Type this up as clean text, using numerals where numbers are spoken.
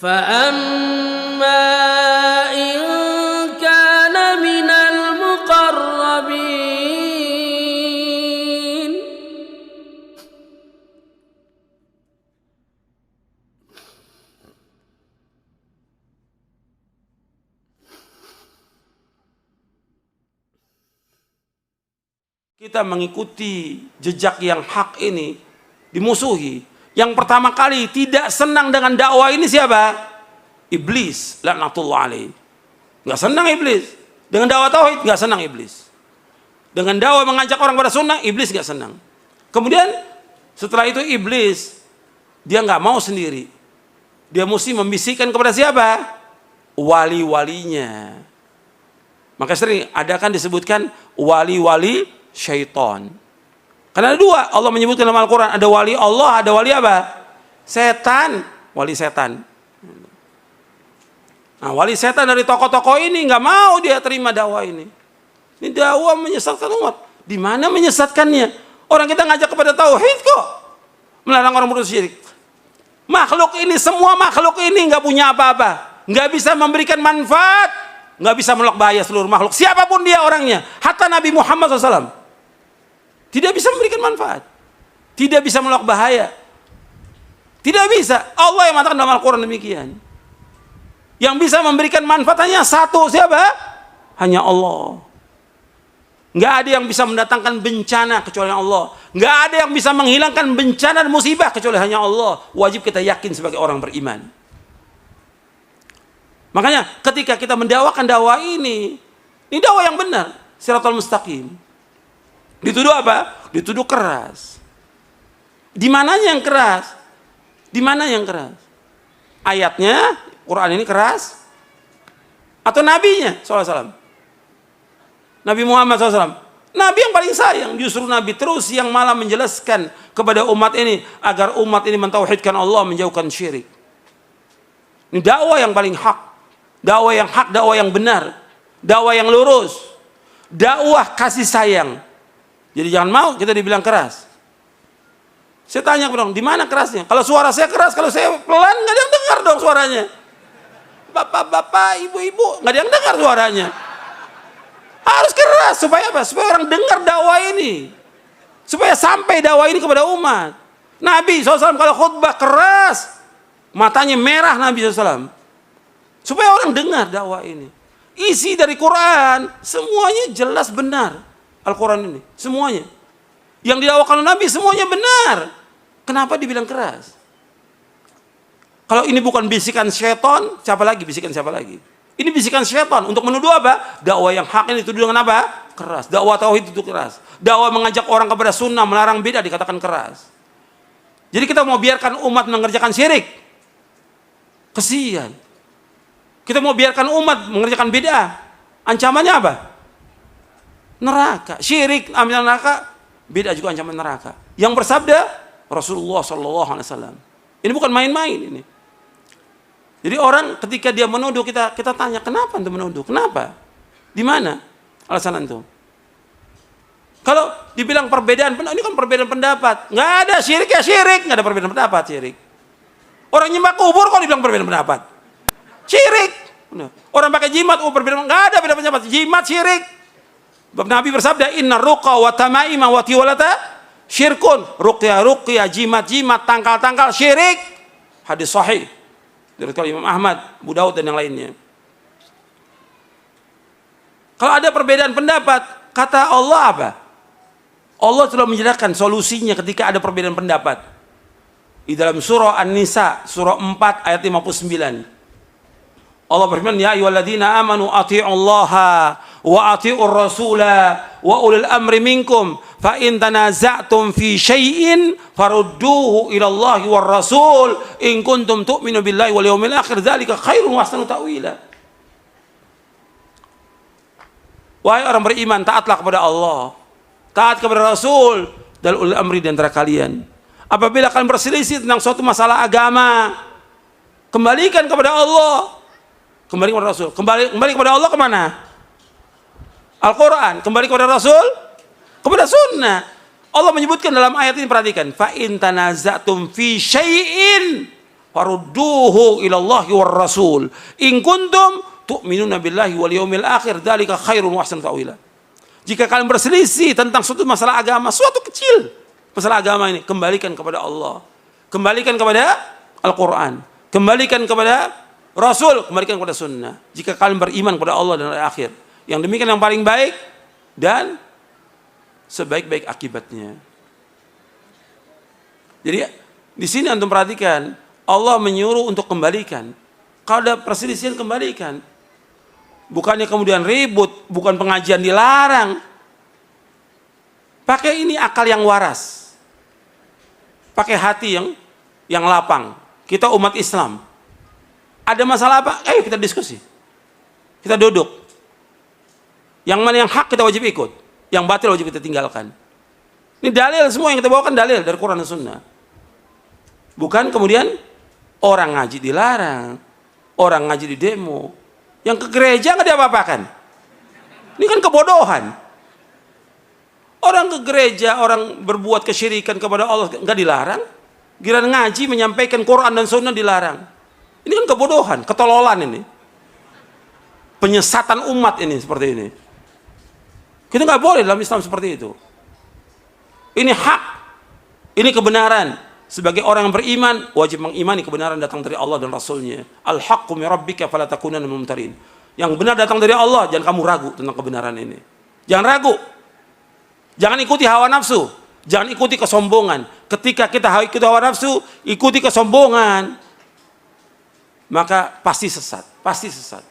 فأما إن كان من المقربين kita mengikuti jejak yang hak ini dimusuhi. Yang pertama kali tidak senang dengan dakwah ini siapa? Iblis, laknatullah alaih. Nggak senang iblis. Dengan dakwah tauhid nggak senang iblis. Dengan dakwah mengajak orang pada sunnah, iblis nggak senang. Kemudian setelah itu iblis dia nggak mau sendiri. Dia mesti membisikkan kepada siapa? Wali-walinya. Maka sering ada kan disebutkan wali-wali syaitan. Karena ada dua, Allah menyebutkan dalam Al-Quran, ada wali Allah, ada wali apa? Setan, wali setan. Nah, wali setan dari tokoh-tokoh ini nggak mau dia terima dakwah ini. Ini dakwah menyesatkan umat. Di mana menyesatkannya? Orang kita ngajak kepada tauhid kok, melarang orang berbuat syirik. Makhluk ini, semua makhluk ini nggak punya apa-apa, nggak bisa memberikan manfaat, nggak bisa menolak bahaya seluruh makhluk. Siapapun dia orangnya, hatta Nabi Muhammad SAW. Tidak bisa memberikan manfaat, tidak bisa menolak bahaya, tidak bisa. Allah yang mengatakan dalam Al-Quran demikian. Yang bisa memberikan manfaat hanya satu, siapa? Hanya Allah. Nggak ada yang bisa mendatangkan bencana kecuali Allah. Nggak ada yang bisa menghilangkan bencana dan musibah kecuali hanya Allah. Wajib kita yakin sebagai orang beriman. Makanya ketika kita mendakwakan dakwah ini dakwah yang benar, Shiratal Mustaqim. Dituduh apa? Dituduh keras. Di mananya yang keras? Di mana yang keras? Ayatnya, Quran ini keras? Atau nabinya SAW? Nabi Muhammad SAW. Nabi yang paling sayang. Justru Nabi terus yang malah menjelaskan kepada umat ini agar umat ini mentauhidkan Allah, menjauhkan syirik. Ini dakwah yang paling hak. Dakwah yang hak, dakwah yang benar. Dakwah yang lurus. Dakwah kasih sayang. Jadi jangan mau kita dibilang keras. Saya tanya dong, di mana kerasnya? Kalau suara saya keras, kalau saya pelan, nggak ada yang dengar dong suaranya. Bapak-bapak, ibu-ibu, nggak ada yang dengar suaranya. Harus keras supaya apa? Supaya orang dengar dakwah ini, supaya sampai dakwah ini kepada umat. Nabi SAW kalau khutbah keras, matanya merah Nabi SAW, supaya orang dengar dakwah ini. Isi dari Quran semuanya jelas benar. Al-Quran ini, semuanya. Yang didakwakan Nabi semuanya benar. Kenapa dibilang keras? Kalau ini bukan bisikan syaitan, siapa lagi? Bisikan siapa lagi? Ini bisikan syaitan untuk menuduh apa? Dakwah yang hak ini dituduh dengan apa? Keras. Dakwah tauhid itu keras. Dakwah mengajak orang kepada sunnah, melarang bid'ah dikatakan keras. Jadi kita mau biarkan umat mengerjakan syirik? Kesian. Kita mau biarkan umat mengerjakan bid'ah? Ancamannya apa? Neraka. Syirik ambil neraka, bid'ah juga ancaman neraka. Yang bersabda Rasulullah SAW. Ini bukan main-main ini. Jadi orang ketika dia menuduh, kita tanya, kenapa anda menuduh? Kenapa? Di mana alasan antum? Kalau dibilang perbedaan, ini kan perbedaan pendapat. Nggak ada syirik ya syirik, nggak ada perbedaan pendapat syirik. Orang nyembah kubur kok dibilang perbedaan pendapat? Syirik. Orang pakai jimat, perbedaan, nggak ada beda pendapat. Jimat syirik. Nabi bersabda, inna ruqa wa tamaima wa tiwalata syirkun. Ruqya, jimat, tangkal, syirik. Hadis sahih dari Imam Ahmad, Abu Daud dan yang lainnya. Kalau ada perbedaan pendapat, kata Allah apa? Allah telah menjelaskan solusinya ketika ada perbedaan pendapat. Di dalam surah An-Nisa, surah 4 ayat 59. Allah berfirman, ya ayyuhalladzina amanu athi'ullaha wa athi'ur rasula wa ulil amri minkum fa in tanaza'tum fi syai'in farudduhu ila Allahi war rasul in kuntum tu'minu billahi wal yawmil akhir dzalika khairun wa ahsanu ta'wila. Wahai orang beriman, taatlah kepada Allah, taat kepada Rasul dan ulil amri di antara kalian. Apabila kalian berselisih tentang suatu masalah agama, kembalikan kepada Allah. Kembali kepada Rasul. Kembali kepada Allah kemana? Al-Quran. Kembali kepada Rasul, kepada Sunnah. Allah menyebutkan dalam ayat ini, perhatikan, fa in tanaza'tum fi syai'in farudduhu ilallahi war rasul in kuntum tu'minuna billahi wal yaumil akhir dzalika khairun wa ahsanu ta'wila. Jika kalian berselisih tentang suatu masalah agama, suatu kecil masalah agama ini, kembalikan kepada Allah, kembalikan kepada Al-Quran, kembalikan kepada Rasul, kembalikan kepada Sunnah. Jika kalian beriman kepada Allah dan hari akhir, yang demikian yang paling baik dan sebaik-baik akibatnya. Jadi di sini antum perhatikan, Allah menyuruh untuk kembalikan. Kalau ada perselisihan, kembalikan. Bukannya kemudian ribut, bukan pengajian dilarang. Pakai ini akal yang waras. Pakai hati yang lapang. Kita umat Islam. Ada masalah apa? Ayo kita diskusi. Kita duduk. Yang mana yang hak kita wajib ikut. Yang batil wajib kita tinggalkan. Ini dalil, semua yang kita bawakan dalil dari Quran dan Sunnah. Bukan kemudian orang ngaji dilarang. Orang ngaji di demo. Yang ke gereja nggak diapa-apakan. Ini kan kebodohan. Orang ke gereja, orang berbuat kesyirikan kepada Allah nggak dilarang. Giliran ngaji menyampaikan Quran dan Sunnah dilarang. Ini kan kebodohan, ketololan ini. Penyesatan umat ini seperti ini. Kita nggak boleh dalam Islam seperti itu. Ini hak, ini kebenaran. Sebagai orang yang beriman, wajib mengimani kebenaran datang dari Allah dan Rasulnya. Al-haqqu min rabbika fala takunanna minal mumtarin. Yang benar datang dari Allah, jangan kamu ragu tentang kebenaran ini. Jangan ragu. Jangan ikuti hawa nafsu. Jangan ikuti kesombongan. Ketika kita ikuti hawa nafsu, ikuti kesombongan, maka pasti sesat. Pasti sesat.